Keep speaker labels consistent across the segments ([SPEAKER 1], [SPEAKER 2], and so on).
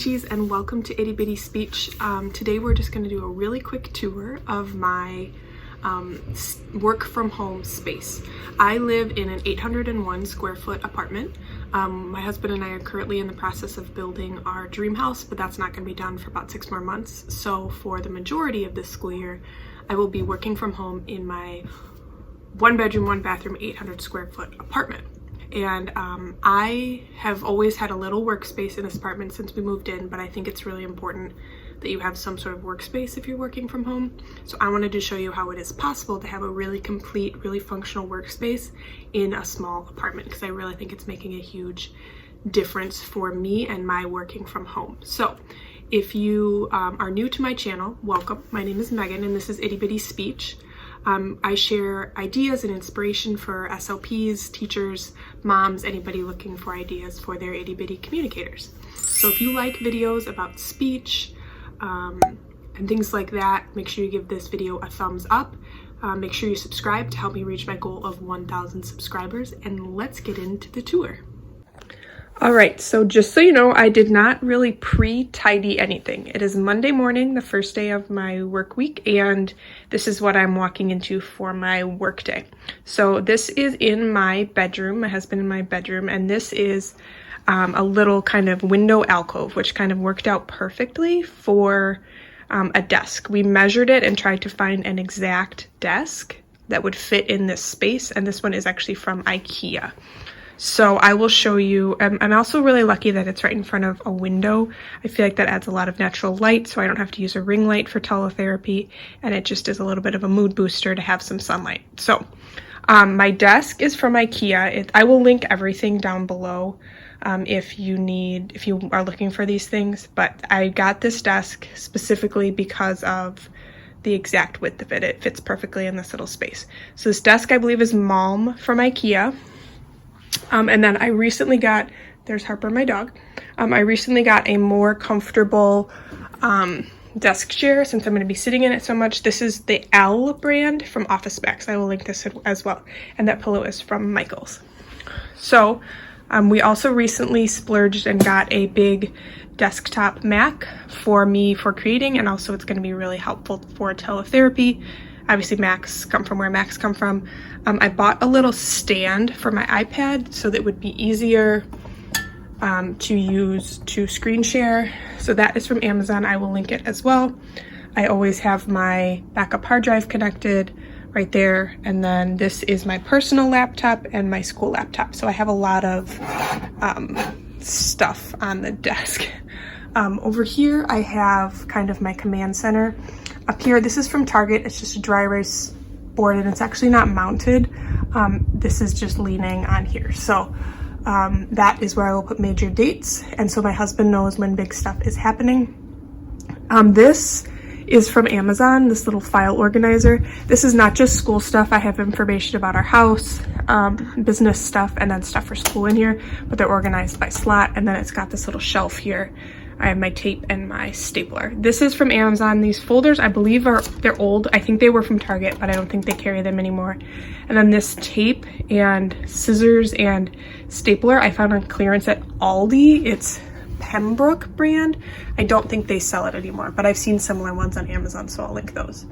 [SPEAKER 1] Speechies, and welcome to Itty Bitty Speech. Today we're just going to do a really quick tour of my work from home space. I live in an 801 square foot apartment. My husband and I are currently in the process of building our dream house, but that's not going to be done for about 6 more months. So for the majority of this school year, I will be working from home in my 1 bedroom, 1 bathroom, 800 square foot apartment. And I have always had a little workspace in this apartment since we moved in, but I think it's really important that you have some sort of workspace if you're working from home. So I wanted to show you how it is possible to have a really complete, really functional workspace in a small apartment, because I really think it's making a huge difference for me and my working from home. So if you are new to my channel, welcome. My name is Megan and this is Itty Bitty Speech. I share ideas and inspiration for SLPs, teachers, moms, anybody looking for ideas for their itty bitty communicators. So if you like videos about speech and things like that, make sure you give this video a thumbs up. Make sure you subscribe to help me reach my goal of 1,000 subscribers, and let's get into the tour. All right, so just so you know, I did not really pre-tidy anything. It is Monday morning, the first day of my work week, and this is what I'm walking into for my work day. So this is in my bedroom, my husband in my bedroom, and this is a little kind of window alcove, which kind of worked out perfectly for a desk. We measured it and tried to find an exact desk that would fit in this space, and this one is actually from IKEA. So I will show you. I'm also really lucky that it's right in front of a window. I feel like that adds a lot of natural light, so I don't have to use a ring light for teletherapy, and it just is a little bit of a mood booster to have some sunlight. So my desk is from IKEA. I will link everything down below if you are looking for these things, but I got this desk specifically because of the exact width of it. It fits perfectly in this little space. So this desk, I believe, is Malm from IKEA. And then I recently got, there's Harper, my dog. I recently got a more comfortable desk chair since I'm going to be sitting in it so much. This is the L brand from Office Max. I will link this as well. And that pillow is from Michael's. So we also recently splurged and got a big desktop Mac for me for creating, and also it's going to be really helpful for teletherapy. Obviously, Macs come from where Macs come from. I bought a little stand for my iPad so that it would be easier to use to screen share. So that is from Amazon. I will link it as well. I always have my backup hard drive connected right there. And then this is my personal laptop and my school laptop. So I have a lot of stuff on the desk. Over here, I have kind of my command center. Up here, this is from Target. It's just a dry erase board, and it's actually not mounted. This is just leaning on here. So that is where I will put major dates, and so my husband knows when big stuff is happening. This is from Amazon, this little file organizer. This is not just school stuff. I have information about our house, business stuff, and then stuff for school in here, but they're organized by slot, and then it's got this little shelf here. I have my tape and my stapler. This is from Amazon. These folders, I believe they're old. I think they were from Target, but I don't think they carry them anymore. And then this tape and scissors and stapler I found on clearance at Aldi. It's Pembroke brand. I don't think they sell it anymore, but I've seen similar ones on Amazon, so I'll link those.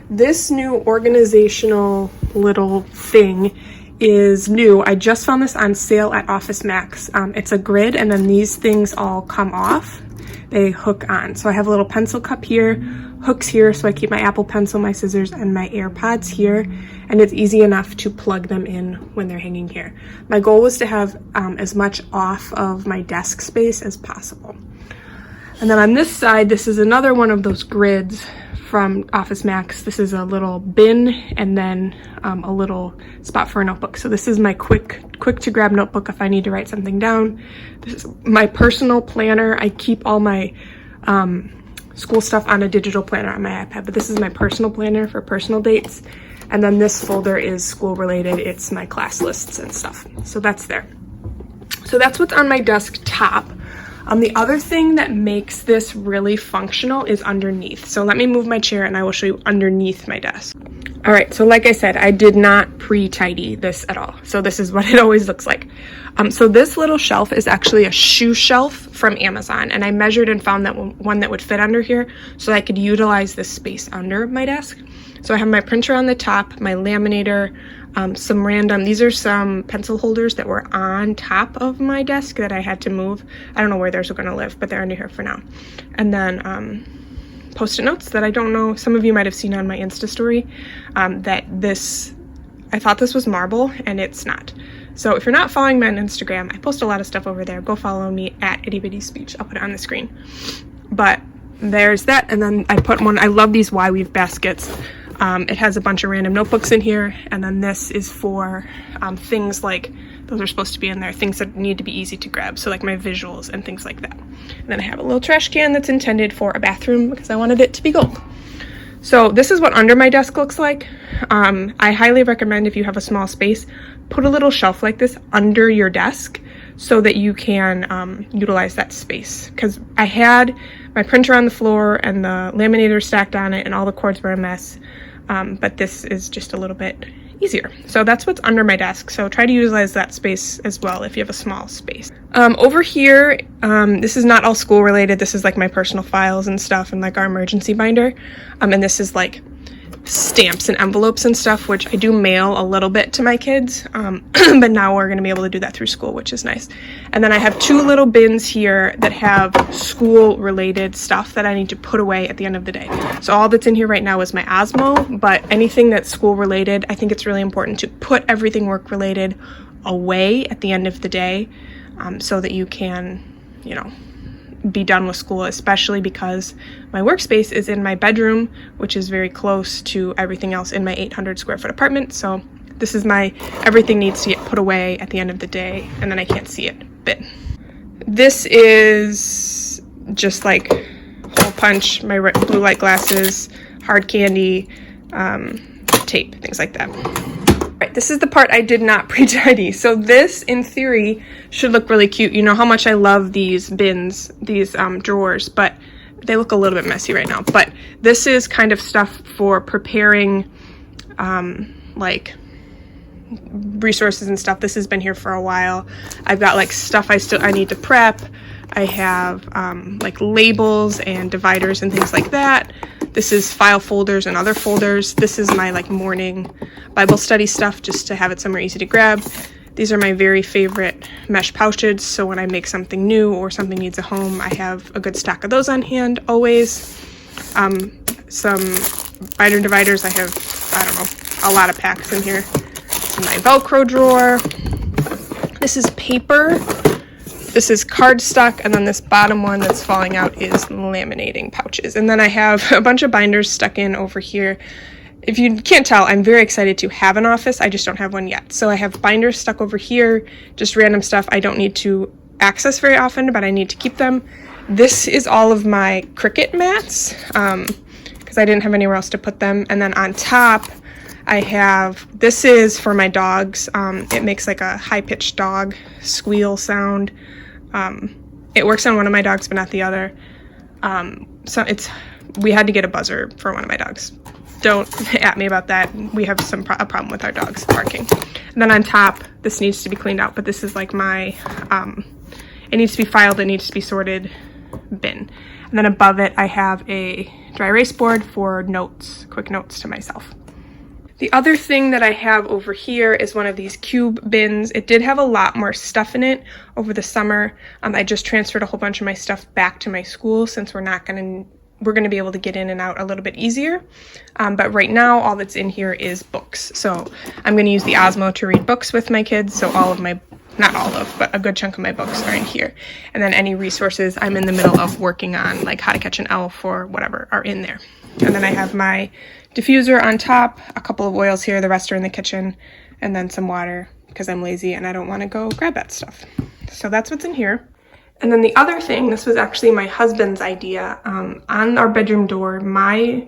[SPEAKER 1] This new organizational little thing is new. I just found this on sale at Office Max. It's a grid, and then these things all come off. They hook on. So I have a little pencil cup here, hooks here, so I keep my Apple Pencil, my scissors, and my AirPods here, and it's easy enough to plug them in when they're hanging here. My goal was to have as much off of my desk space as possible. And then on this side, this is another one of those grids from Office Max. This is a little bin and then a little spot for a notebook. So this is my quick to grab notebook if I need to write something down. This is my personal planner. I keep all my school stuff on a digital planner on my iPad, but this is my personal planner for personal dates. And then this folder is school related. It's my class lists and stuff. So that's there. So that's what's on my desktop. The other thing that makes this really functional is underneath. So let me move my chair and I will show you underneath my desk. All right, so like I said, I did not pre-tidy this at all. So this is what it always looks like. So this little shelf is actually a shoe shelf from Amazon, and I measured and found that one that would fit under here so I could utilize this space under my desk. So I have my printer on the top, my laminator, these are some pencil holders that were on top of my desk that I had to move. I don't know where those are gonna live, but they're under here for now. And then Post-it notes that I don't know, some of you might have seen on my Insta story, I thought this was marble and it's not. So if you're not following me on Instagram, I post a lot of stuff over there. Go follow me at Itty Bitty Speech. I'll put it on the screen. But there's that, and then I put one, I love these Y-weave baskets. It has a bunch of random notebooks in here, and then this is for things like, those are supposed to be in there, things that need to be easy to grab, so like my visuals and things like that. And then I have a little trash can that's intended for a bathroom because I wanted it to be gold. So this is what under my desk looks like. I highly recommend, if you have a small space, put a little shelf like this under your desk so that you can utilize that space. Because I had my printer on the floor and the laminator stacked on it and all the cords were a mess. But this is just a little bit easier. So that's what's under my desk. So try to utilize that space as well if you have a small space. Over here, this is not all school related. This is like my personal files and stuff and like our emergency binder. And this is like stamps and envelopes and stuff, which I do mail a little bit to my kids. But now we're going to be able to do that through school, which is nice. And then I have two little bins here that have school related stuff that I need to put away at the end of the day. So all that's in here right now is my Osmo, but anything that's school related, I think it's really important to put everything work related away at the end of the day, so that you can, you know, be done with school, especially because my workspace is in my bedroom, which is very close to everything else in my 800 square foot apartment. So this is everything needs to get put away at the end of the day, and then I can't see it bit. This is just like hole punch, my blue light glasses, hard candy, tape, things like that. Right, this is the part I did not pre-tidy. So this, in theory, should look really cute. You know how much I love these bins, these drawers, but they look a little bit messy right now. But this is kind of stuff for preparing like resources and stuff. This has been here for a while. I've got like stuff I need to prep. I have like labels and dividers and things like that. This is file folders and other folders. This is my like morning Bible study stuff, just to have it somewhere easy to grab. These are my very favorite mesh pouches, so when I make something new or something needs a home, I have a good stack of those on hand always. Some binder dividers. I have, I don't know, a lot of packs in here. My Velcro drawer. This is paper. This is cardstock, and then this bottom one that's falling out is laminating pouches. And then I have a bunch of binders stuck in over here. If you can't tell, I'm very excited to have an office. I just don't have one yet. So I have binders stuck over here, just random stuff I don't need to access very often, but I need to keep them. This is all of my Cricut mats, because I didn't have anywhere else to put them. And then on top, I have, this is for my dogs. It makes like a high-pitched dog squeal sound. It works on one of my dogs, but not the other. So we had to get a buzzer for one of my dogs. Don't at me about that. We have a problem with our dogs barking. And then on top, this needs to be cleaned out, but this is like my, it needs to be filed, it needs to be sorted bin. And then above it, I have a dry erase board for notes, quick notes to myself. The other thing that I have over here is one of these cube bins. It did have a lot more stuff in it over the summer. I just transferred a whole bunch of my stuff back to my school since we're going to be able to get in and out a little bit easier. But right now, all that's in here is books. So I'm going to use the Osmo to read books with my kids. So not all of, but a good chunk of my books are in here. And then any resources I'm in the middle of working on, like How to Catch an Elf or whatever, are in there. And then I have my diffuser on top, a couple of oils here, the rest are in the kitchen, and then some water because I'm lazy and I don't want to go grab that stuff. So that's what's in here. And then the other thing, this was actually my husband's idea. On our bedroom door, my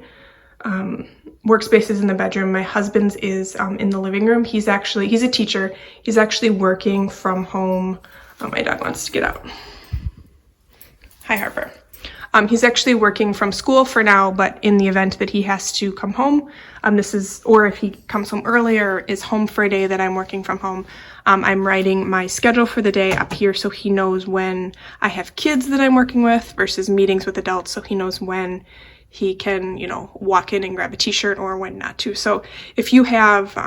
[SPEAKER 1] workspace is in the bedroom. My husband's is in the living room. He's a teacher. He's actually working from home. Oh, my dog wants to get out. Hi, Harper. He's actually working from school for now, but in the event that he has to come home, or if he comes home earlier, is home for a day that I'm working from home, I'm writing my schedule for the day up here so he knows when I have kids that I'm working with versus meetings with adults, so he knows when he can, you know, walk in and grab a t-shirt or when not to. So if you have,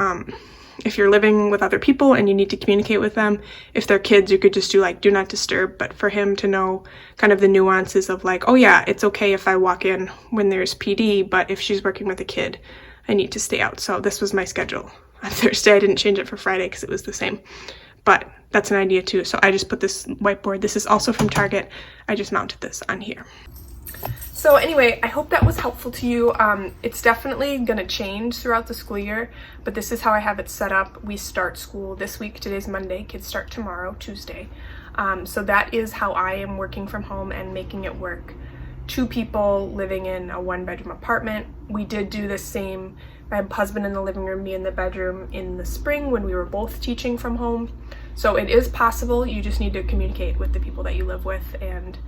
[SPEAKER 1] if you're living with other people and you need to communicate with them, if they're kids, you could just do like do not disturb, but for him to know kind of the nuances of like, oh yeah, it's okay if I walk in when there's PD, but if she's working with a kid, I need to stay out. So this was my schedule on Thursday. I didn't change it for Friday because it was the same, but that's an idea too. So I just put this whiteboard. This is also from Target. I just mounted this on here. So anyway, I hope that was helpful to you. It's definitely gonna change throughout the school year, but this is how I have it set up. We start school this week. Today's Monday. Kids start tomorrow, Tuesday. So that is how I am working from home and making it work. 2 people living in a 1-bedroom apartment. We did do the same, my husband in the living room, me in the bedroom in the spring when we were both teaching from home. So it is possible. You just need to communicate with the people that you live with and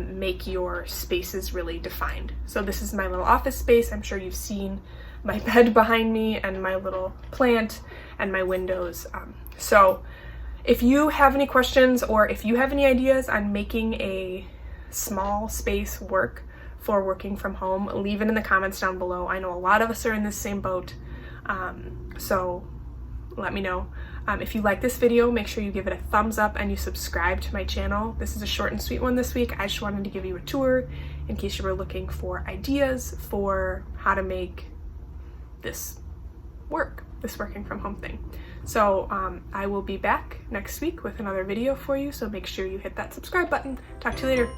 [SPEAKER 1] make your spaces really defined. So this is my little office space. I'm sure you've seen my bed behind me and my little plant and my windows. So if you have any questions or if you have any ideas on making a small space work for working from home, leave it in the comments down below. I know a lot of us are in the same boat, so let me know. If you like this video, make sure you give it a thumbs up and you subscribe to my channel. This is a short and sweet one this week. I just wanted to give you a tour in case you were looking for ideas for how to make this work, this working from home thing. So I will be back next week with another video for you, so make sure you hit that subscribe button. Talk to you later.